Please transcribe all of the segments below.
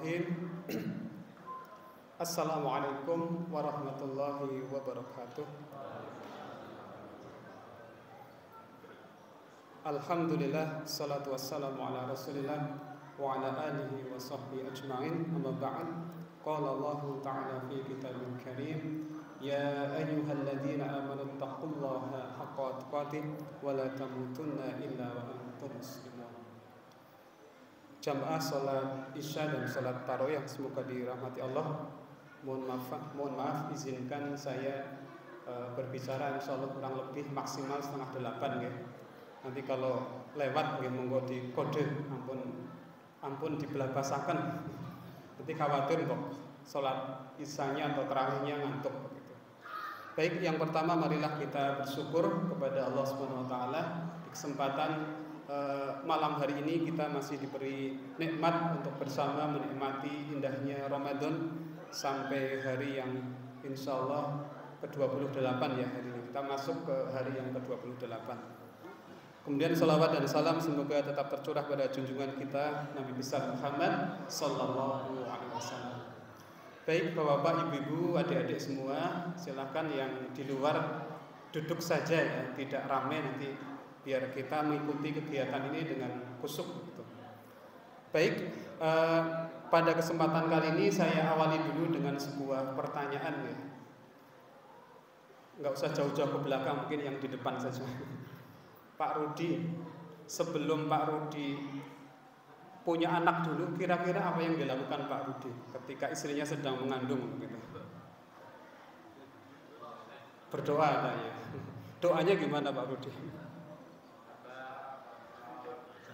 Bismillahirrahmanirrahim. Assalamualaikum warahmatullahi wabarakatuh. Alhamdulillah, salatu wassalamu ala rasulillah wa ala alihi wa sahbihi ajma'in. Amma ba'd. Qala Allah ta'ala fi kitabil karim, ya ayyuhalladzina amanu taqullaha haqqa tuqatih wa la tamutunna illa wa antum muslimun. Jamaah salat Isya dan salat tarawih yang semoga dirahmati Allah. Mohon maaf izinkan saya berbicara insyaallah kurang lebih maksimal 7:30 ya. Nanti kalau lewat nggih monggo di kode, ampun dibelabasaken. Nanti khawatir kok salat Isyanya atau tarawihnya ngantuk gitu. Baik, yang pertama marilah kita bersyukur kepada Allah Subhanahu wa taala di kesempatan malam hari ini kita masih diberi nikmat untuk bersama menikmati indahnya Ramadan sampai hari yang insya Allah ke-28 ya hari ini. Kita masuk ke hari yang ke-28. Kemudian salawat dan salam semoga tetap tercurah pada junjungan kita Nabi besar Muhammad sallallahu alaihi wasallam. Baik Bapak, Ibu, adik-adik semua, silakan yang di luar duduk saja ya, tidak ramai nanti biar kita mengikuti kegiatan ini dengan khusyuk gitu. Baik, pada kesempatan kali ini saya awali dulu dengan sebuah pertanyaan ya. Nggak usah jauh-jauh ke belakang, mungkin yang di depan saja. Pak Rudi, sebelum Pak Rudi punya anak dulu, kira-kira apa yang dilakukan Pak Rudi ketika istrinya sedang mengandung gitu? Berdoa katanya. Doanya gimana Pak Rudi?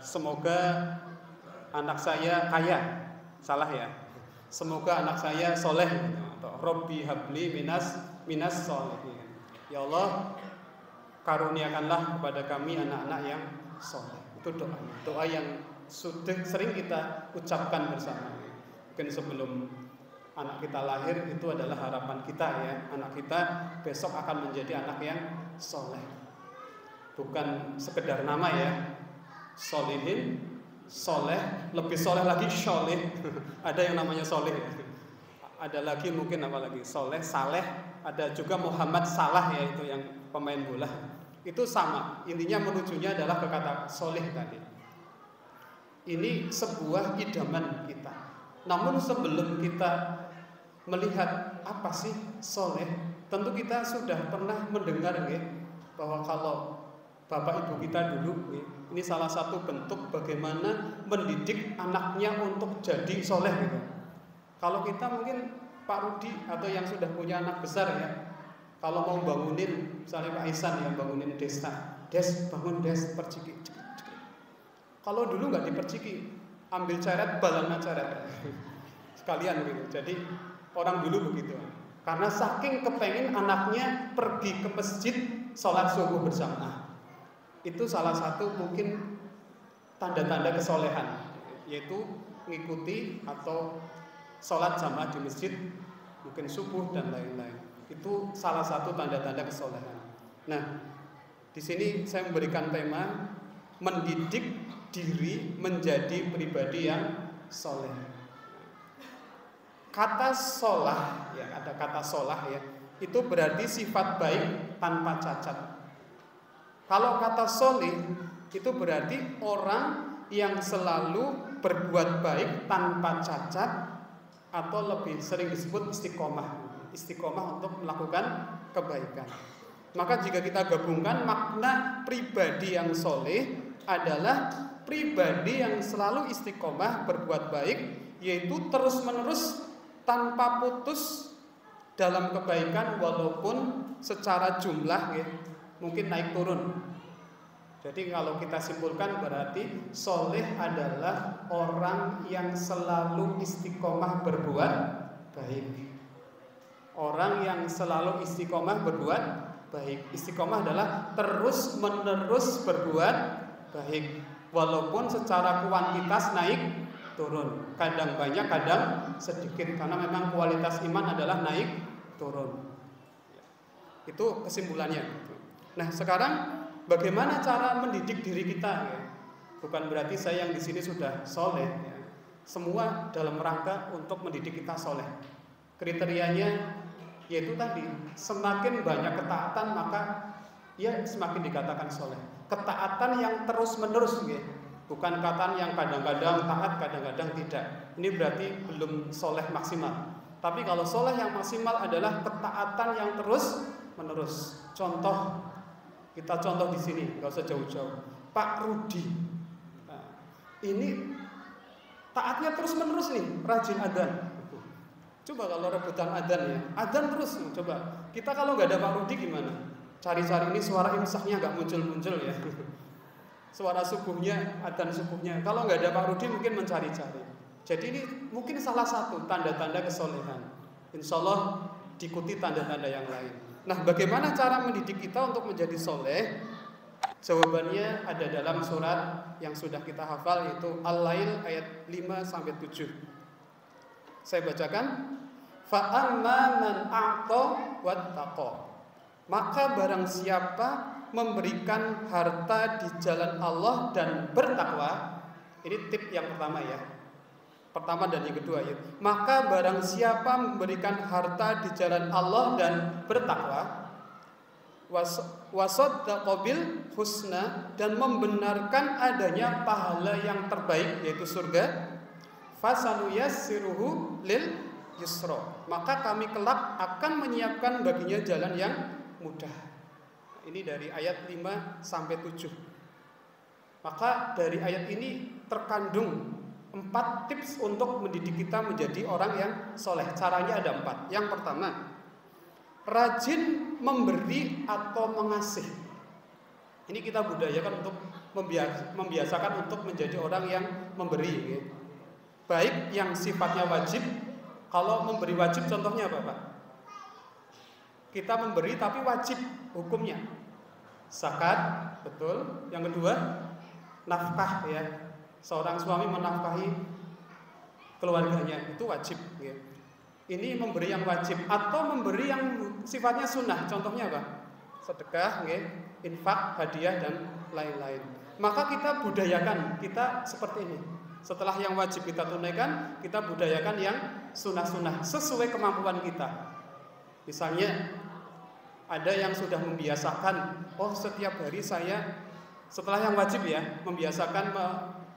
Semoga anak saya kaya, salah ya. Semoga anak saya soleh, atau Robbi habli minas solehin. Ya Allah, karuniakanlah kepada kami anak-anak yang soleh. Itu doanya. Doa yang sudah sering kita ucapkan bersama. Mungkin sebelum anak kita lahir itu adalah harapan kita ya. Anak kita besok akan menjadi anak yang soleh. Bukan sekedar nama ya. Solihin, soleh, lebih soleh lagi soleh. Ada yang namanya soleh. Ada lagi mungkin apa lagi? Soleh, saleh. Ada juga Muhammad Salah ya, itu yang pemain bola. Itu sama. Intinya menujunya adalah ke kata soleh tadi. Ini sebuah idaman kita. Namun sebelum kita melihat apa sih soleh, tentu kita sudah pernah mendengar ya, bahwa kalau bapak ibu kita dulu ya, ini salah satu bentuk bagaimana mendidik anaknya untuk jadi soleh gitu. Kalau kita mungkin Pak Rudi atau yang sudah punya anak besar ya, kalau mau bangunin misalnya Pak Isan yang bangunin desa, des bangun des perciki. Kalau dulu nggak diperciki, ambil ceret balana ceret sekalian gitu. Jadi orang dulu begitu, karena saking kepengen anaknya pergi ke masjid sholat subuh bersama. Itu salah satu mungkin tanda-tanda kesolehan, yaitu mengikuti atau sholat jamaah di masjid, mungkin subuh dan lain-lain. Itu salah satu tanda-tanda kesolehan. Nah, di sini saya memberikan tema mendidik diri menjadi pribadi yang soleh. Kata solah, ya ada kata solah ya, itu berarti sifat baik tanpa cacat. Kalau kata solih itu berarti orang yang selalu berbuat baik tanpa cacat, atau lebih sering disebut istiqomah untuk melakukan kebaikan. Maka jika kita gabungkan, makna pribadi yang soleh adalah pribadi yang selalu istiqomah berbuat baik, yaitu terus-menerus tanpa putus dalam kebaikan walaupun secara jumlah ya, mungkin naik turun. Jadi kalau kita simpulkan berarti soleh adalah orang yang selalu istiqomah berbuat baik. Orang yang selalu istiqomah berbuat baik. Istiqomah adalah terus menerus berbuat baik, walaupun secara kuantitas naik turun. Kadang banyak, kadang sedikit, karena memang kualitas iman adalah naik turun. Itu kesimpulannya. Nah, sekarang bagaimana cara mendidik diri kita ya? Bukan berarti saya yang di sini sudah soleh ya. Semua dalam rangka untuk mendidik kita soleh. Kriterianya yaitu tadi, semakin banyak ketaatan maka ya semakin dikatakan soleh. Ketaatan yang terus menerus, ya. Bukan ketaatan yang kadang-kadang taat, kadang-kadang tidak. Ini berarti belum soleh maksimal. Tapi kalau soleh yang maksimal adalah ketaatan yang terus menerus. Contoh, kita contoh di sini, nggak usah jauh-jauh. Pak Rudi, nah, ini taatnya terus menerus nih, rajin adzan. Coba kalau rebutan adzan ya, adzan terus. Coba kita kalau nggak ada Pak Rudi gimana? Cari-cari ini suara imsaknya nggak muncul-muncul ya. Suara subuhnya, adzan subuhnya. Kalau nggak ada Pak Rudi mungkin mencari-cari. Jadi ini mungkin salah satu tanda-tanda kesolehan. Insya Allah diikuti tanda-tanda yang lain. Nah, bagaimana cara mendidik kita untuk menjadi soleh? Jawabannya ada dalam surat yang sudah kita hafal, yaitu Al-Lail ayat 5-7. Saya bacakan. Fa'amma man a'ta wattaqa. Maka barang siapa memberikan harta di jalan Allah dan bertakwa. Ini tip yang pertama ya. Pertama dan yang kedua ya. Maka barang siapa memberikan harta di jalan Allah dan bertakwa, wasaddaqa bil husna, dan membenarkan adanya pahala yang terbaik yaitu surga, fasanuyassiruhu lil yusra, maka kami kelak akan menyiapkan baginya jalan yang mudah. Ini dari ayat 5-7. Maka dari ayat ini terkandung 4 tips untuk mendidik kita menjadi orang yang soleh. Caranya ada 4. Yang pertama, rajin memberi atau mengasih. Ini kita budayakan untuk membiasakan untuk menjadi orang yang memberi, ya. Baik yang sifatnya wajib. Kalau memberi wajib contohnya apa, Pak? Kita memberi tapi wajib hukumnya zakat, betul. Yang kedua, nafkah, ya. Seorang suami menafkahi keluarganya itu wajib, ya. Ini memberi yang wajib. Atau memberi yang sifatnya sunnah. Contohnya apa? Sedekah, ya, infak, hadiah, dan lain-lain. Maka kita budayakan kita seperti ini. Setelah yang wajib kita tunaikan, kita budayakan yang sunnah-sunnah sesuai kemampuan kita. Misalnya ada yang sudah membiasakan, oh setiap hari saya setelah yang wajib ya, membiasakan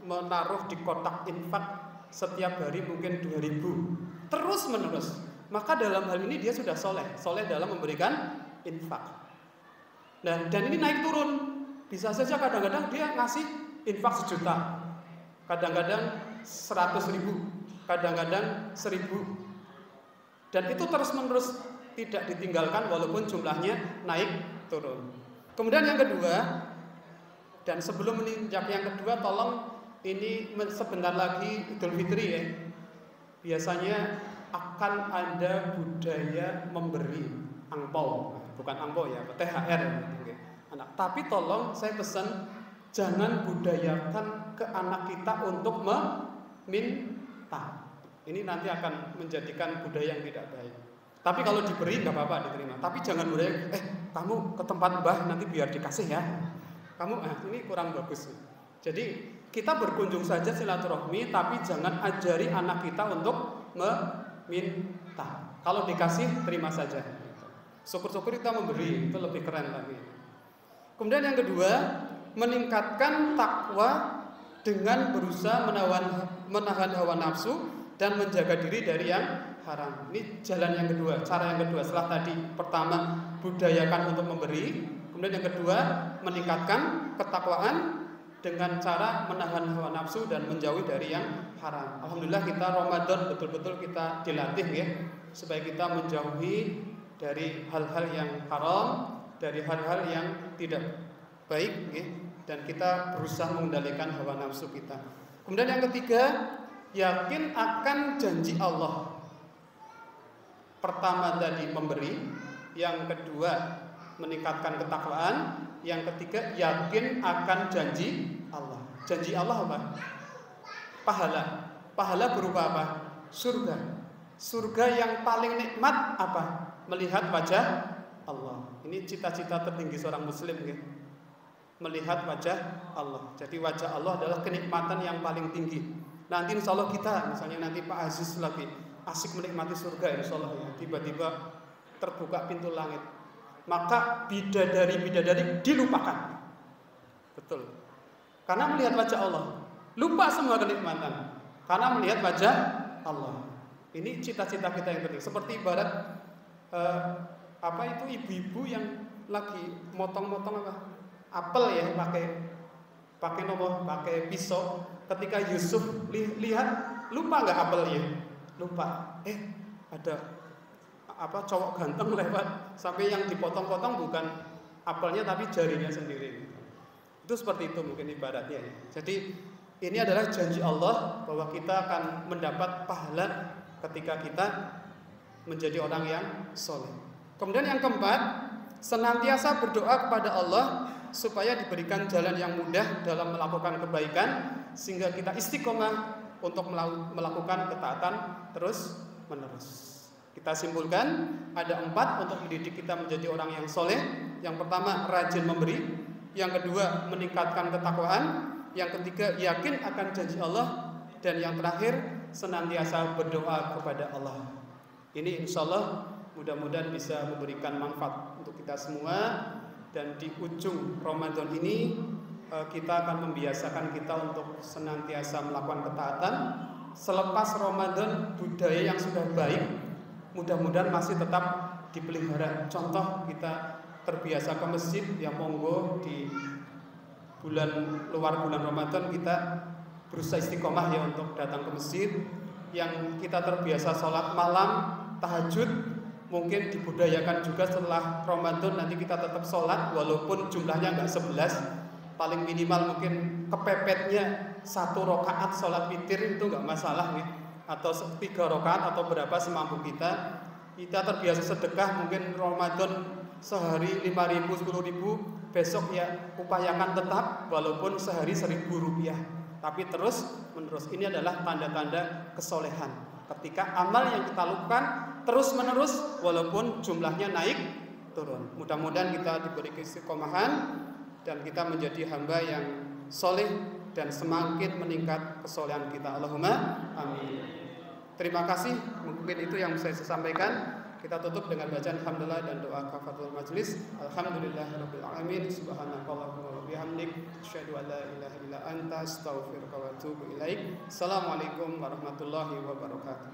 menaruh di kotak infak setiap hari mungkin 2.000 terus menerus. Maka dalam hal ini dia sudah soleh dalam memberikan infak. Nah, dan ini naik turun. Bisa saja kadang-kadang dia ngasih infak 1 juta, kadang-kadang 100.000, kadang-kadang 1.000, dan itu terus menerus tidak ditinggalkan walaupun jumlahnya naik turun. Kemudian yang kedua, dan sebelum menginjak yang kedua, tolong ini sebentar lagi Idul Fitri ya. Biasanya akan ada budaya memberi angpau, bukan angpau ya, THR gitu. Anak. Tapi tolong saya pesan, jangan budayakan ke anak kita untuk meminta. Ini nanti akan menjadikan budaya yang tidak baik. Tapi kalau diberi nggak apa-apa, diterima. Tapi jangan budaya, kamu ke tempat mbah nanti biar dikasih ya. Kamu, ini kurang bagus. Jadi kita berkunjung saja silaturahmi, tapi jangan ajari anak kita untuk meminta. Kalau dikasih, terima saja. Syukur-syukur kita memberi, itu lebih keren lagi. Kemudian yang kedua, meningkatkan takwa dengan berusaha menahan hawa nafsu dan menjaga diri dari yang haram. Ini jalan yang kedua, cara yang kedua. Setelah tadi pertama budayakan untuk memberi, kemudian yang kedua meningkatkan ketakwaan dengan cara menahan hawa nafsu dan menjauhi dari yang haram. Alhamdulillah kita Ramadan betul-betul kita dilatih ya, supaya kita menjauhi dari hal-hal yang haram, dari hal-hal yang tidak baik ya, dan kita berusaha mengendalikan hawa nafsu kita. Kemudian yang ketiga, yakin akan janji Allah. Pertama tadi memberi, yang kedua meningkatkan ketakwaan, yang ketiga yakin akan janji Allah. Janji Allah apa? Pahala. Pahala berupa apa? Surga. Surga yang paling nikmat apa? Melihat wajah Allah. Ini cita-cita tertinggi seorang muslim ya. Melihat wajah Allah. Jadi wajah Allah adalah kenikmatan yang paling tinggi. Nanti insya Allah kita, misalnya nanti Pak Aziz lagi asik menikmati surga insya Allah ya, tiba-tiba terbuka pintu langit, maka bidadari-bidadari dilupakan. Betul. Karena melihat wajah Allah, lupa semua kenikmatan. Karena melihat wajah Allah. Ini cita-cita kita yang penting. Seperti ibarat ibu-ibu yang lagi motong-motong apel ya, pakai pisau. Ketika Yusuf lihat, lupa nggak apelnya? Lupa. Ada cowok ganteng lewat, sampai yang dipotong-potong bukan apelnya tapi jarinya sendiri. Itu seperti itu mungkin ibaratnya ya. Jadi ini adalah janji Allah bahwa kita akan mendapat pahala ketika kita menjadi orang yang soleh. Kemudian yang keempat, senantiasa berdoa kepada Allah supaya diberikan jalan yang mudah dalam melakukan kebaikan, sehingga kita istiqomah untuk melakukan ketaatan terus menerus. Kita simpulkan ada 4 untuk mendidik kita menjadi orang yang soleh. Yang pertama, rajin memberi. Yang kedua, meningkatkan ketakwaan. Yang ketiga, yakin akan janji Allah. Dan yang terakhir, senantiasa berdoa kepada Allah. Ini insya Allah mudah-mudahan bisa memberikan manfaat untuk kita semua. Dan di ujung Ramadan ini kita akan membiasakan kita untuk senantiasa melakukan ketaatan. Selepas Ramadan, budaya yang sudah baik mudah-mudahan masih tetap dipelihara. Contoh, kita terbiasa ke masjid, ya monggo di luar bulan Ramadan kita berusaha istiqomah ya untuk datang ke masjid. Yang kita terbiasa sholat malam, tahajud, mungkin dibudayakan juga setelah Ramadan nanti kita tetap sholat walaupun jumlahnya nggak 11, paling minimal mungkin kepepetnya 1 rakaat sholat witir itu nggak masalah nih, atau 3 rakaat atau berapa semampu kita. Kita terbiasa sedekah, mungkin Ramadan sehari 5.000, 10.000, besok ya upayakan tetap walaupun sehari 1.000 rupiah, tapi terus menerus. Ini adalah tanda-tanda kesolehan ketika amal yang kita lakukan terus menerus walaupun jumlahnya naik turun. Mudah-mudahan kita diberi istiqomahan dan kita menjadi hamba yang soleh dan semakin meningkat kesolehan kita. Allahumma amin. Terima kasih, mungkin itu yang saya sampaikan. Kita tutup dengan bacaan alhamdulillah dan doa kafaratul majlis. Alhamdulillahirabbil alamin. Subhanakallahumma wa bihamdik, asyhadu an la ilaha illa anta, astaghfiruka wa atubu ilaik. Assalamualaikum warahmatullahi wabarakatuh.